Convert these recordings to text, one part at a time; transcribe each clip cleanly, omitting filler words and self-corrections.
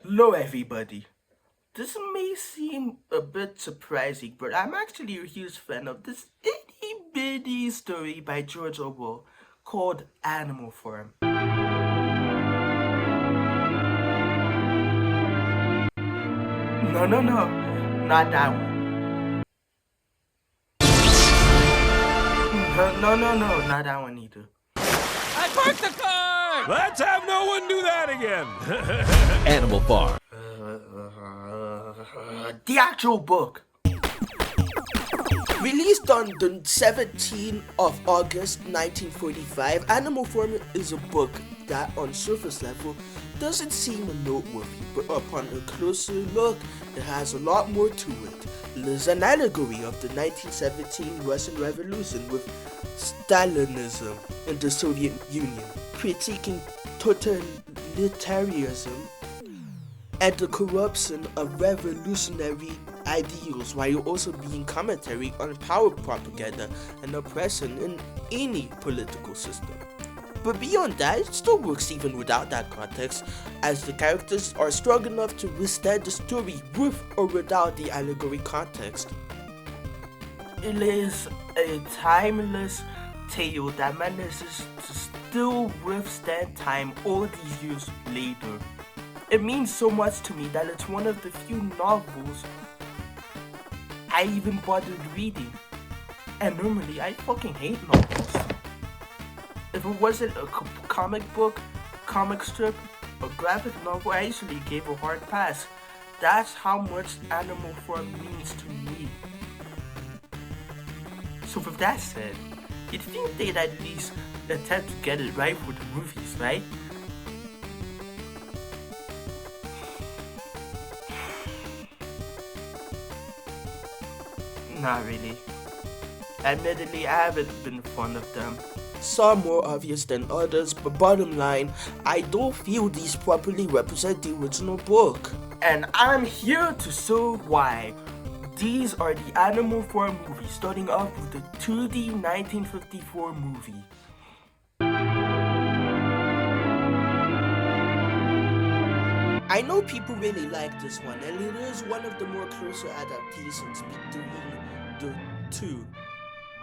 Hello, everybody. This may seem a bit surprising, but I'm actually a huge fan of this itty bitty story by George Orwell called Animal Farm. No, not that one. No, not that one either. I parked the car! Let's have no one do that again. Animal Farm. The actual book. Released on the 17th of August 1945, Animal Farm is a book that on surface level doesn't seem noteworthy, but upon a closer look, it has a lot more to it. It is an allegory of the 1917 Russian Revolution with Stalinism in the Soviet Union, critiquing totalitarianism and the corruption of revolutionary ideals, while also being commentary on power propaganda and oppression in any political system. But beyond that, it still works even without that context, as the characters are strong enough to withstand the story with or without the allegory context. It is a timeless tale that manages to still withstand time all these years later. It means so much to me that it's one of the few novels I even bothered reading. And normally I fucking hate novels. If it wasn't a comic book, comic strip, or graphic novel, I usually gave a hard pass. That's how much Animal Farm means to me. So with that said, you'd think they'd at least attempt to get it right for the movies, right? Not really. Admittedly, I haven't been fond of them. Some more obvious than others, but bottom line, I don't feel these properly represent the original book. And I'm here to show why. These are the Animal Farm movies, starting off with the 2D 1954 movie. I know people really like this one, and it is one of the more closer adaptations between the two.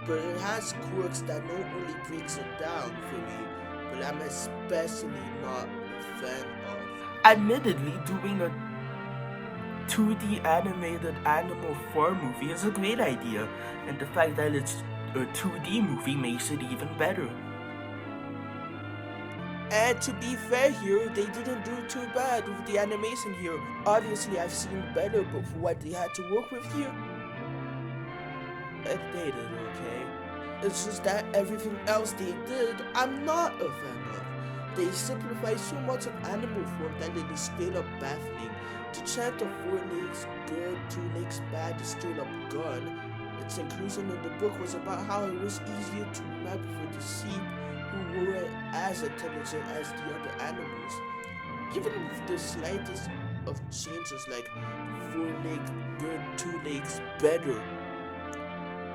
But it has quirks that not only breaks it down for me, but I'm especially not a fan of. Admittedly, doing a 2D animated Animal Farm movie is a great idea, and the fact that it's a 2D movie makes it even better. And to be fair here, they didn't do too bad with the animation here. Obviously, I've seen better, but for what they had to work with here, they did okay. It's just that everything else they did, I'm not a fan of. They simplify so much of Animal Farm that it is straight up baffling. To chant of 4 legs good, 2 legs bad is straight up gone. Its inclusion in the book was about how it was easier to remember for the sheep who weren't as intelligent as the other animals. Even with the slightest of changes like 4 legs good, 2 legs better.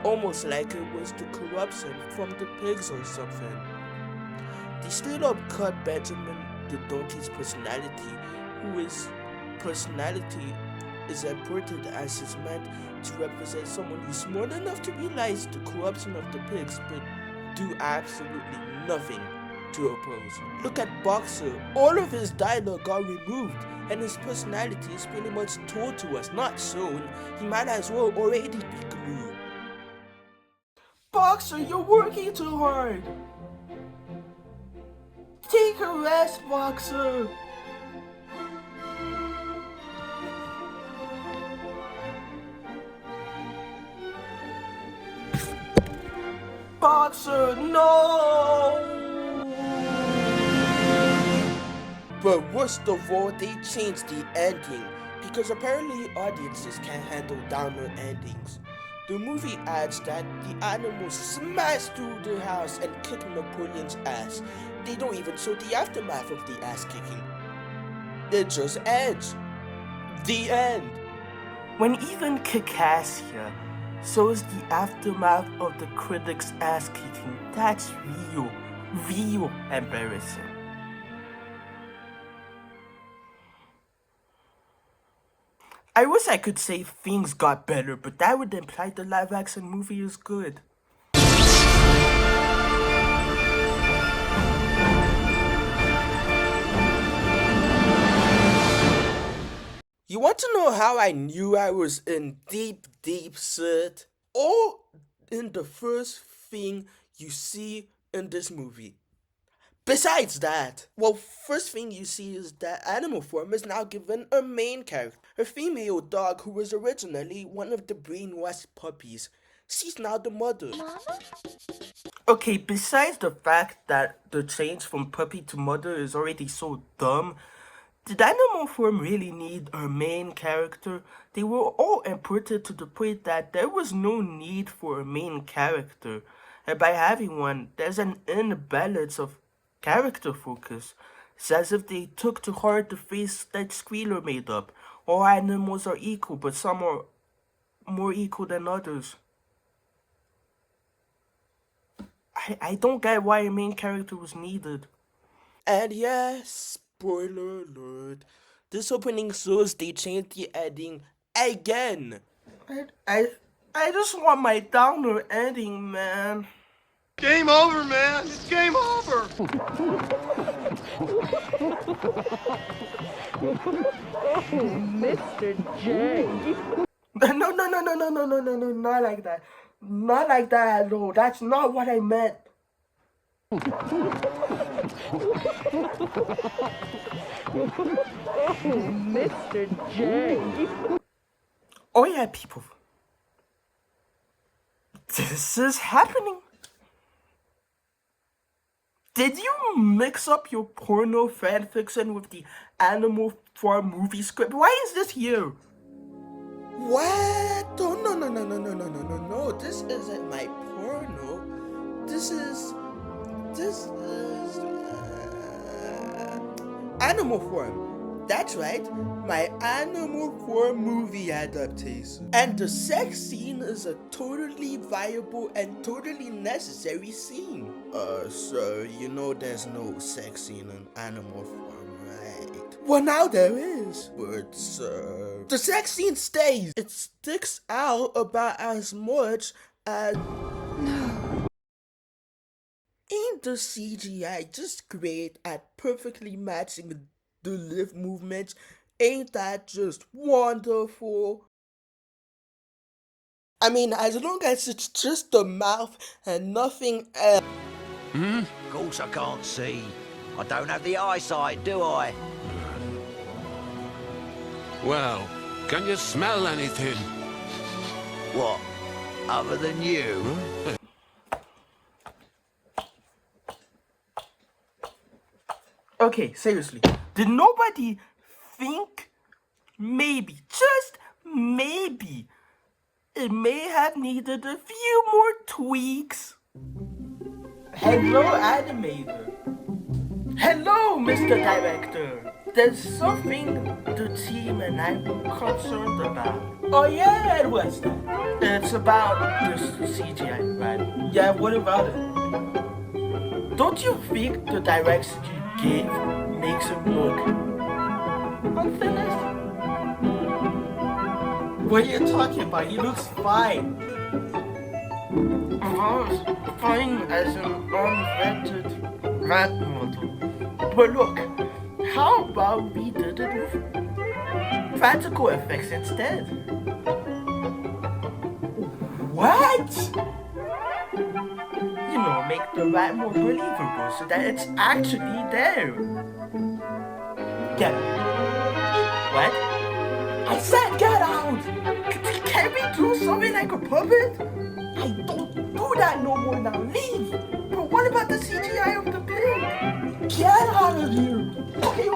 Almost like it was the corruption from the pigs or something. They straight up cut Benjamin the donkey's personality, whose personality is important as is meant to represent someone who's smart enough to realize the corruption of the pigs but do absolutely nothing to oppose. Look at Boxer, all of his dialogue got removed and his personality is pretty much told to us, not shown. He might as well already be glue. Boxer, you're working too hard. Take a rest, Boxer. Boxer, no! But worst of all, they changed the ending because apparently audiences can't handle downer endings. The movie adds that the animals smash through the house and kick Napoleon's ass. They don't even show the aftermath of the ass kicking. It just ends. The end. When even Kikassia shows the aftermath of the critics' ass kicking, that's real embarrassing. I wish I could say things got better, but that would imply the live-action movie is good. You want to know how I knew I was in deep, deep shit? All in the first thing you see in this movie. Besides that, well, first thing you see is that Animal Farm is now given a main character, a female dog who was originally one of the brainwashed puppies. She's now the mother. Okay, besides the fact that the change from puppy to mother is already so dumb, did Animal Farm really need a main character? They were all imported to the point that there was no need for a main character. And by having one, there's an imbalance of character focus. It's as if they took to heart the phrase that Squealer made up. All animals are equal, but some are more equal than others. I don't get why a main character was needed. And yes, spoiler alert, this opening shows they changed the ending again. I just want my downer ending, man. Game over, man. It's game over. Mr. J. No, not like that. Not like that, no, that's not what I meant. Mr. J. Oh yeah, people. This is happening. Did you mix up your porno fanfiction with the Animal Farm movie script? Why is this here? What? Oh, no. This isn't my porno. This is Animal Farm. That's right, my Animal Farm movie adaptation. And the sex scene is a totally viable and totally necessary scene. Sir, you know there's no sex scene in Animal Farm, right? Well, now there is. But, sir, the sex scene stays. It sticks out about as much as... Ain't the CGI just great at perfectly matching the lip movements? Ain't that just wonderful? I mean, as long as it's just the mouth and nothing else. Of course I can't see. I don't have the eyesight, do I? Well, can you smell anything? What? Other than you? Okay, seriously, did nobody think maybe, just maybe, it may have needed a few more tweaks? Hello, animator. Hello, Mr. Director. There's something the team and I'm concerned about. Oh yeah, and what's that? It's about this CGI, right? Yeah, what about it? Don't you think the direction you gave makes him look unfinished? What are you talking about? He looks fine. Fine as an unvetted rat model. But look, how about we did it with practical effects instead? What? You know, make the rat more believable so that it's actually there. Get out. What? I said get out! Can we do something like a puppet? I don't do that no more now. Leave! But what about the CGI of the pig? Get out of here! Okay, I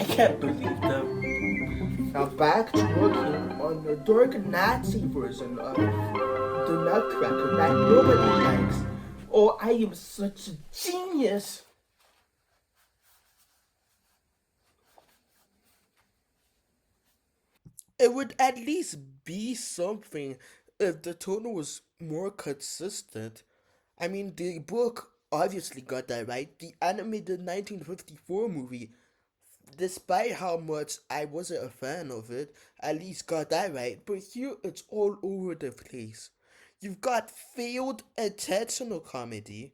can't believe them. Now back to working on the dark Nazi version of the Nutcracker that nobody likes. Oh, I am such a genius. It would at least be something if the tone was more consistent. I mean, the book obviously got that right. The animated 1954 movie despite how much I wasn't a fan of it, at least got that right. But here it's all over the place. You've got failed intentional comedy.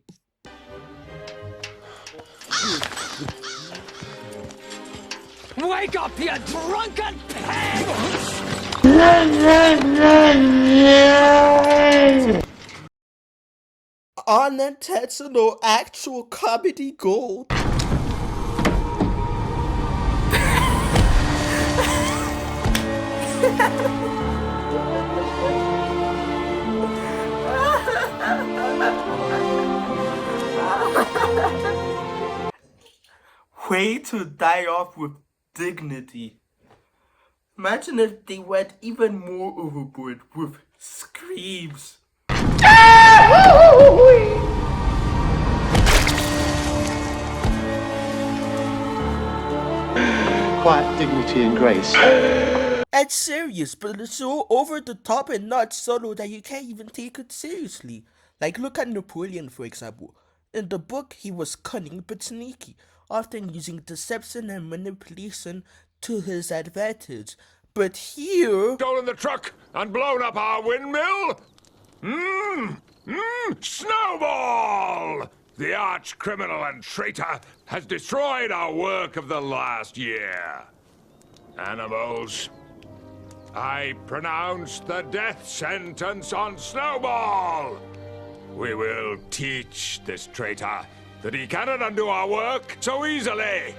Wake up, you drunken pig! Unintentional actual comedy gold. Way to die off with dignity. Imagine if they went even more overboard with screams. Quiet dignity and grace. It's serious, but it's so over the top and not subtle that you can't even take it seriously. Like, look at Napoleon, for example. In the book, he was cunning but sneaky, often using deception and manipulation to his advantage. But here... Stolen the truck and blown up our windmill? Snowball! The arch criminal and traitor has destroyed our work of the last year. Animals, I pronounce the death sentence on Snowball. We will teach this traitor that he cannot undo our work so easily.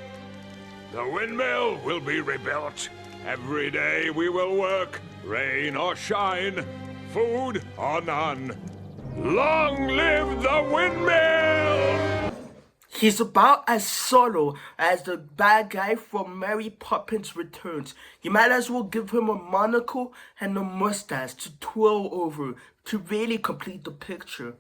The windmill will be rebuilt. Every day we will work, rain or shine, food or none. Long live the windmill! He's about as subtle as the bad guy from Mary Poppins Returns. You might as well give him a monocle and a mustache to twirl over to really complete the picture.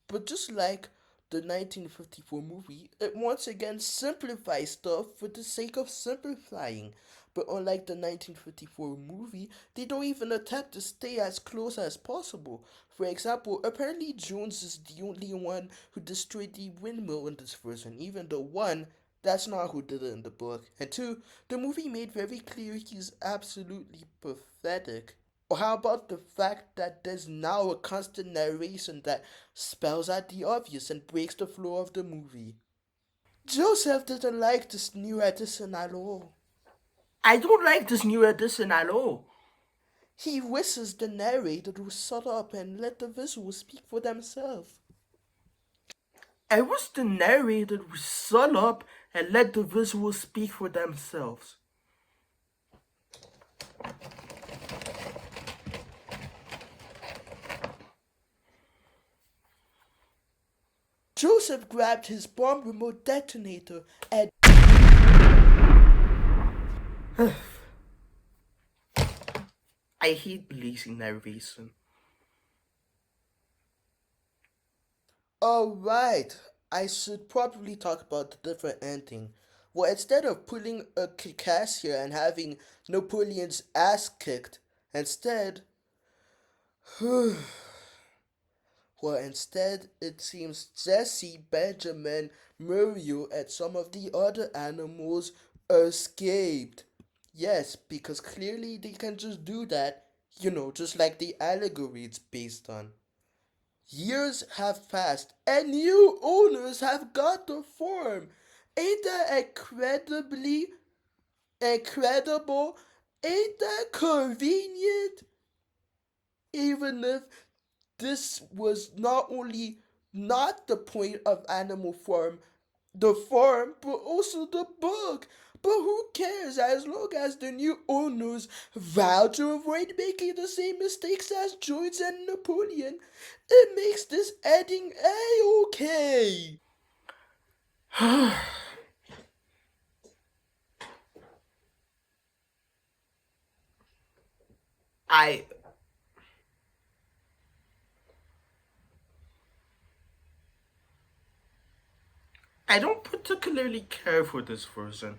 But just like the 1954 movie, it once again simplifies stuff for the sake of simplifying. But unlike the 1954 movie, they don't even attempt to stay as close as possible. For example, apparently Jones is the only one who destroyed the windmill in this version, even though one, that's not who did it in the book, and two, the movie made very clear he's absolutely pathetic. Or how about the fact that there's now a constant narration that spells out the obvious and breaks the flow of the movie? Joseph didn't like this new edition at all. I don't like this new edition at all. He wishes the narrator would shut up and let the visuals speak for themselves. I wish the narrator would shut up and let the visuals speak for themselves. Joseph grabbed his bomb remote detonator and... I hate lazy narration. Alright, I should probably talk about the different ending. Well, instead of pulling a kick-ass here and having Napoleon's ass kicked, instead it seems Jesse, Benjamin, Muriel, and some of the other animals escaped. Yes, because clearly they can just do that, just like the allegory it's based on. Years have passed, and new owners have got to form. Ain't that incredible? Ain't that convenient? Even if this was not only not the point of Animal Farm, the farm, but also the book. But who cares, as long as the new owners vow to avoid making the same mistakes as George and Napoleon, it makes this ending A-okay. I don't particularly care for this version.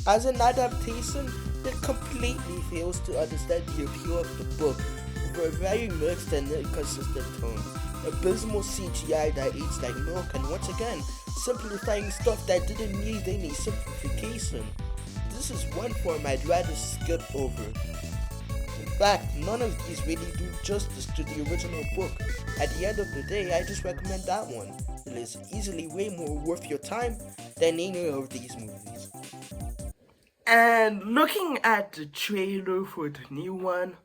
As an adaptation, it completely fails to understand the appeal of the book with a very mixed and inconsistent tone, abysmal CGI that eats like milk, and once again, simplifying stuff that didn't need any simplification. This is one form I'd rather skip over. In fact, none of these really do justice to the original book. At the end of the day, I just recommend that one. It is easily way more worth your time than any of these movies. And looking at the trailer for the new one,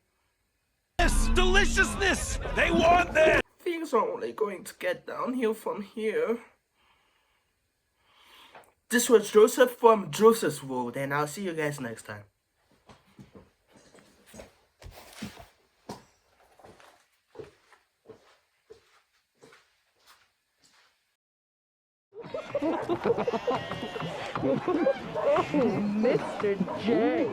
Deliciousness! They want this! things are only going to get downhill from here. This was Joseph from Joseph's World, and I'll see you guys next time. Mr. J.